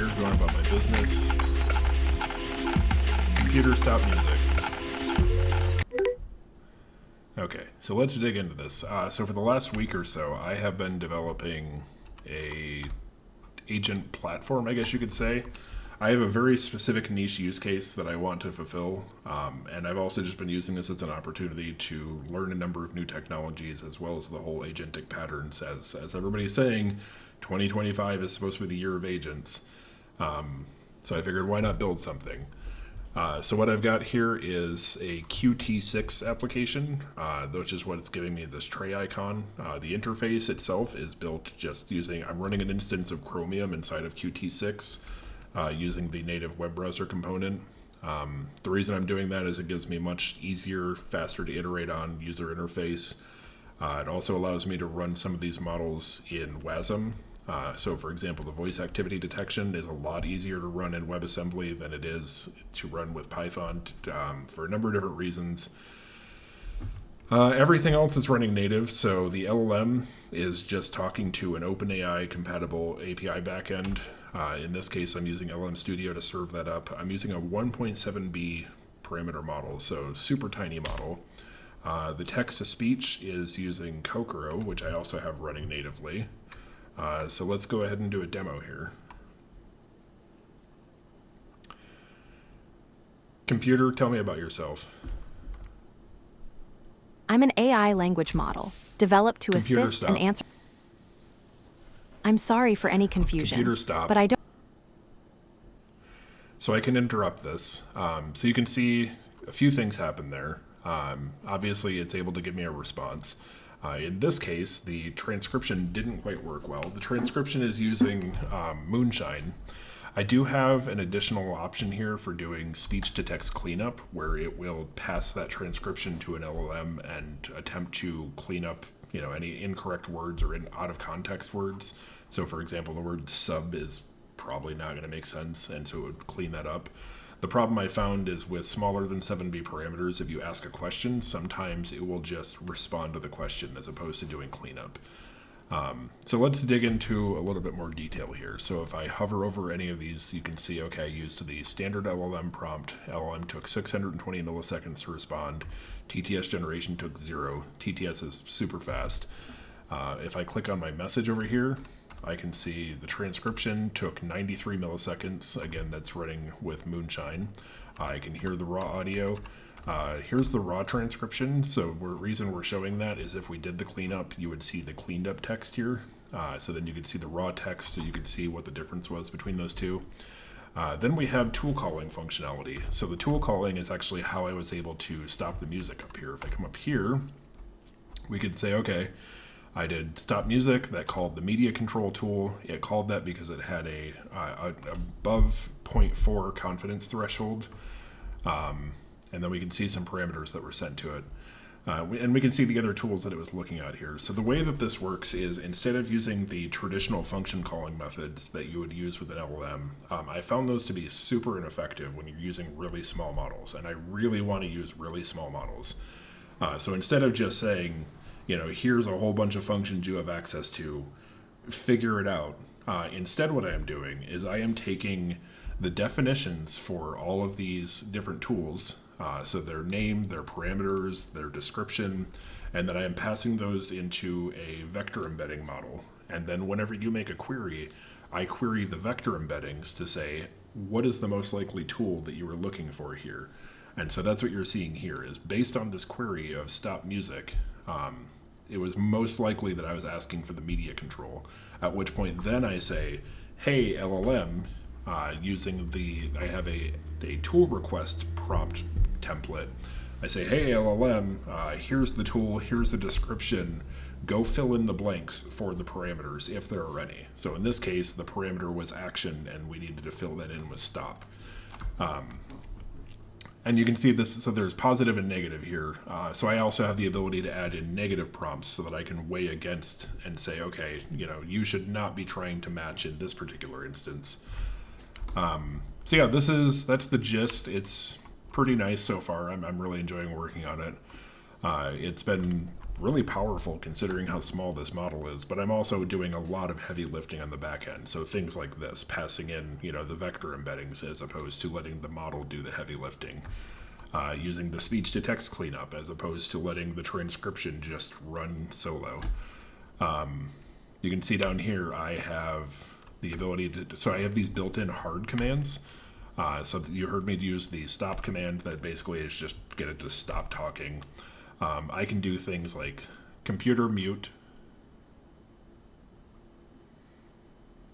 here, going about my business. Computer, stop music. Okay, so let's dig into this. So for the last week or so, I have been developing a agent platform, I guess you could say. I have a very specific niche use case that I want to fulfill, and I've also just been using this as an opportunity to learn a number of new technologies as well as the whole agentic patterns. As everybody's saying, 2025 is supposed to be the year of agents. So I figured, why not build something? So what I've got here is a Qt6 application, which is what it's giving me, this tray icon. The interface itself is built just using, I'm running an instance of Chromium inside of Qt6 using the native web browser component. The reason I'm doing that is it gives me much easier, faster to iterate on user interface. It also allows me to run some of these models in WASM. So for example, the voice activity detection is a lot easier to run in WebAssembly than it is to run with Python for a number of different reasons. Everything else is running native, so the LLM is just talking to an OpenAI compatible API backend. In this case, I'm using LM Studio to serve that up. I'm using a 1.7b parameter model, so super tiny model. The text-to-speech is using Kokoro, which I also have running natively. So let's go ahead and do a demo here. Computer, tell me about yourself. I'm an AI language model developed to Computer, assist stop. and answer. I'm sorry for any confusion. Computer, stop. But I don't. So I can interrupt this. So you can see a few things happen there. Obviously, it's able to give me a response. In this case, the transcription didn't quite work well. The transcription is using Moonshine. I do have an additional option here for doing speech-to-text cleanup, where it will pass that transcription to an LLM and attempt to clean up, any incorrect words or out-of-context words. So, for example, the word sub is probably not going to make sense, and so it would clean that up. The problem I found is with smaller than 7b parameters, if you ask a question, sometimes it will just respond to the question as opposed to doing cleanup. So let's dig into a little bit more detail here. So if I hover over any of these, you can see, okay, I used the standard LLM prompt. LLM took 620 milliseconds to respond. TTS generation took 0. TTS is super fast. If I click on my message over here, I can see the transcription took 93 milliseconds. Again, that's running with Moonshine. I can hear the raw audio. Here's the raw transcription. So the reason we're showing that is if we did the cleanup, you would see the cleaned up text here. So then you could see the raw text, so you could see what the difference was between those two. Then we have tool calling functionality. So the tool calling is actually how I was able to stop the music up here. If I come up here, we could say, okay, I did stop music, that called the media control tool. It called that because it had a above 0.4 confidence threshold. And then we can see some parameters that were sent to it. And we can see the other tools that it was looking at here. So the way that this works is instead of using the traditional function calling methods that you would use with an LLM, I found those to be super ineffective when you're using really small models. And I really want to use really small models. So instead of just saying, here's a whole bunch of functions you have access to, figure it out. Instead, what I am doing is I am taking the definitions for all of these different tools, so their name, their parameters, their description, and then I am passing those into a vector embedding model. And then whenever you make a query, I query the vector embeddings to say, what is the most likely tool that you were looking for here? And so that's what you're seeing here is based on this query of stop music, it was most likely that I was asking for the media control, at which point then I say, hey, LLM, I have a tool request prompt template. I say, hey, LLM, here's the tool, here's the description, go fill in the blanks for the parameters if there are any. So in this case, the parameter was action and we needed to fill that in with stop. And you can see this, so there's positive and negative here. So I also have the ability to add in negative prompts so that I can weigh against and say, okay, you should not be trying to match in this particular instance. So yeah, that's the gist. It's pretty nice so far. I'm really enjoying working on it. It's been really powerful considering how small this model is, but I'm also doing a lot of heavy lifting on the back end. So things like this, passing in, the vector embeddings as opposed to letting the model do the heavy lifting. Using the speech to text cleanup as opposed to letting the transcription just run solo. You can see down here I have the ability so I have these built-in hard commands. So you heard me use the stop command that basically is just get it to stop talking. I can do things like computer mute.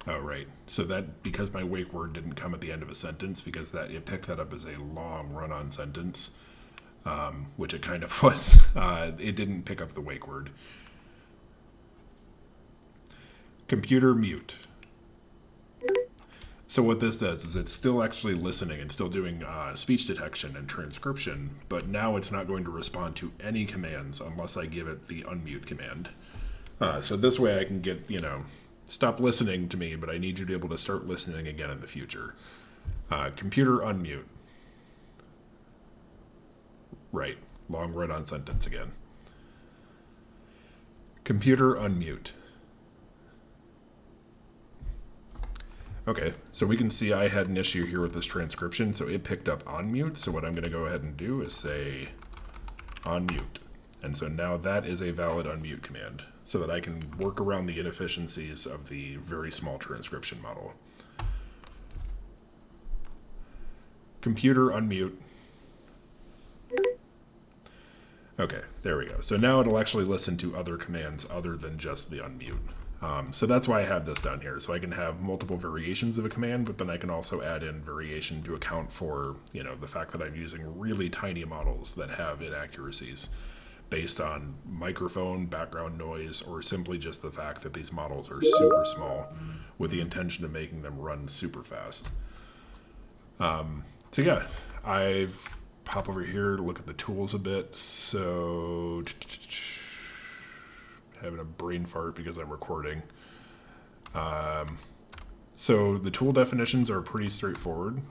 Oh, right. So that, because my wake word didn't come at the end of a sentence, because it picked that up as a long run-on sentence, which it kind of was, it didn't pick up the wake word. Computer mute. So what this does is it's still actually listening and still doing speech detection and transcription, but now it's not going to respond to any commands unless I give it the unmute command. So this way I can get, stop listening to me, but I need you to be able to start listening again in the future. Computer unmute. Right, long run-on sentence again. Computer unmute. Okay, so we can see I had an issue here with this transcription, so it picked up on mute. So what I'm going to go ahead and do is say on mute. And so now that is a valid unmute command, so that I can work around the inefficiencies of the very small transcription model. Computer unmute. Okay, there we go. So now it'll actually listen to other commands other than just the unmute. So that's why I have this down here. So I can have multiple variations of a command, but then I can also add in variation to account for, the fact that I'm using really tiny models that have inaccuracies based on microphone, background noise, or simply just the fact that these models are super small with the intention of making them run super fast. So yeah, I've pop over here to look at the tools a bit. So having a brain fart because I'm recording. So the tool definitions are pretty straightforward.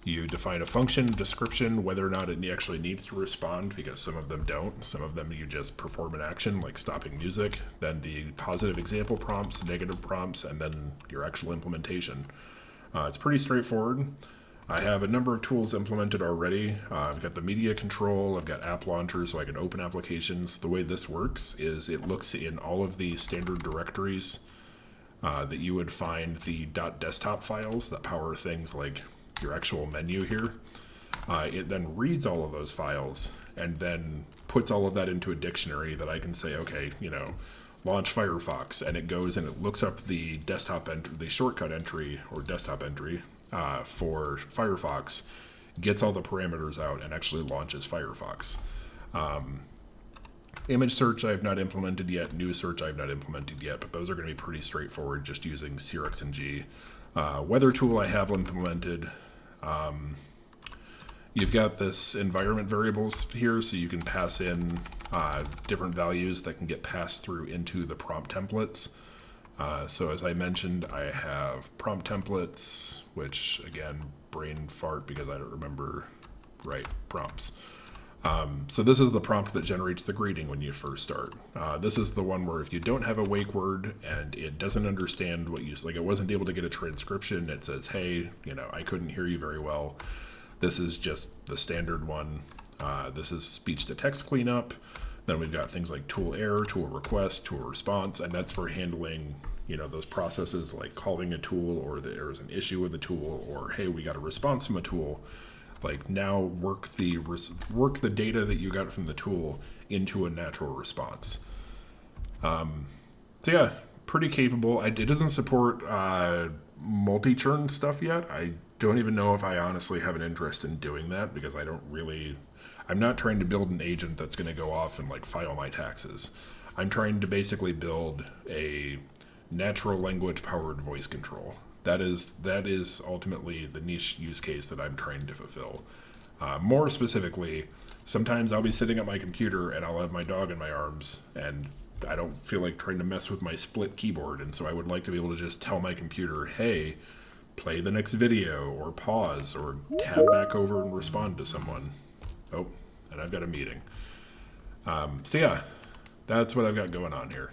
You define a function description, whether or not it actually needs to respond, because some of them don't. Some of them you just perform an action like stopping music, then the positive example prompts, negative prompts, and then your actual implementation. It's pretty straightforward. I have a number of tools implemented already. I've got the media control, I've got app launcher so I can open applications. The way this works is it looks in all of the standard directories that you would find the .desktop files that power things like your actual menu here. It then reads all of those files and then puts all of that into a dictionary that I can say, okay, launch Firefox, and it goes and it looks up the the shortcut entry or desktop entry for Firefox, gets all the parameters out, and actually launches Firefox. Image search I've not implemented yet, news search I've not implemented yet, but those are going to be pretty straightforward just using Crx and G. Weather tool I have implemented. You've got this environment variables here, so you can pass in different values that can get passed through into the prompt templates. So as I mentioned, I have prompt templates, which again, brain fart because I don't remember right prompts. So this is the prompt that generates the greeting when you first start. This is the one where if you don't have a wake word and it doesn't understand what you, like it wasn't able to get a transcription, it says, hey, I couldn't hear you very well. This is just the standard one. This is speech to text cleanup. Then we've got things like tool error, tool request, tool response, and that's for handling, those processes like calling a tool or there's an issue with a tool or, hey, we got a response from a tool. Like now work the data that you got from the tool into a natural response. So yeah, pretty capable. It doesn't support multi-churn stuff yet. I don't even know if I honestly have an interest in doing that because I'm not trying to build an agent that's going to go off and like file my taxes. I'm trying to basically build a natural language powered voice control. That is ultimately the niche use case that I'm trying to fulfill. More specifically, sometimes I'll be sitting at my computer and I'll have my dog in my arms and I don't feel like trying to mess with my split keyboard, and so I would like to be able to just tell my computer, hey, play the next video, or pause, or tab back over and respond to someone. Oh, and I've got a meeting. So yeah, that's what I've got going on here.